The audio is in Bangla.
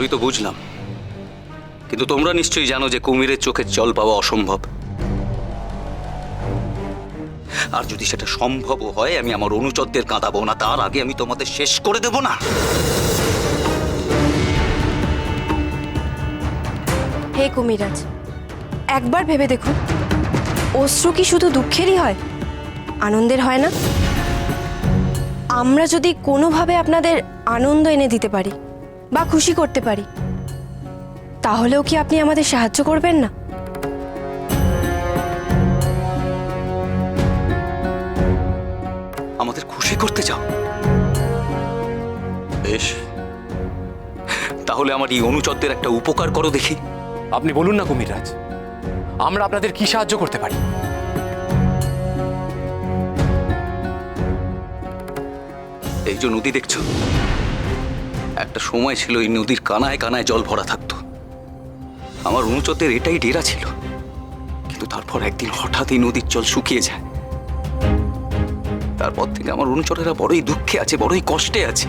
সবই তো বুঝলাম, কিন্তু তোমরা নিশ্চয়ই জানো যে কুমিরের চোখের জল পাওয়া অসম্ভব। আর যদি সেটা সম্ভবও হয়, আমি আমার অনুচরদের কাঁদাবো না, তার আগে আমি তোমাদের শেষ করে দেব না। হে কুমিরাজ, একবার ভেবে দেখুন, অশ্রু কি শুধু দুঃখেরই হয়, আনন্দের হয় না? আমরা যদি কোনোভাবে আপনাদের আনন্দ এনে দিতে পারি বা খুশি করতে পারি, তাহলেও কি আপনি আমাদের সাহায্য করবেন না? আমাদের খুশি করতে চাও? বেশ, তাহলে আমার এই অনুচরদের একটা উপকার করো দেখি। আপনি বলুন না কুমিররাজ, আমরা আপনাদের কি সাহায্য করতে পারি? এই যে নদী দেখছো, একটা সময় ছিল এই নদীর কানায় কানায় জল ভরা থাকতো। আমার অনুচরদের এটাই ডেরা ছিল, কিন্তু তারপর একদিন হঠাৎ এই নদীর জল শুকিয়ে যায়। তারপর থেকে আমার অনুচরেরা বড়ই দুঃখে আছে, বড়ই কষ্টে আছে।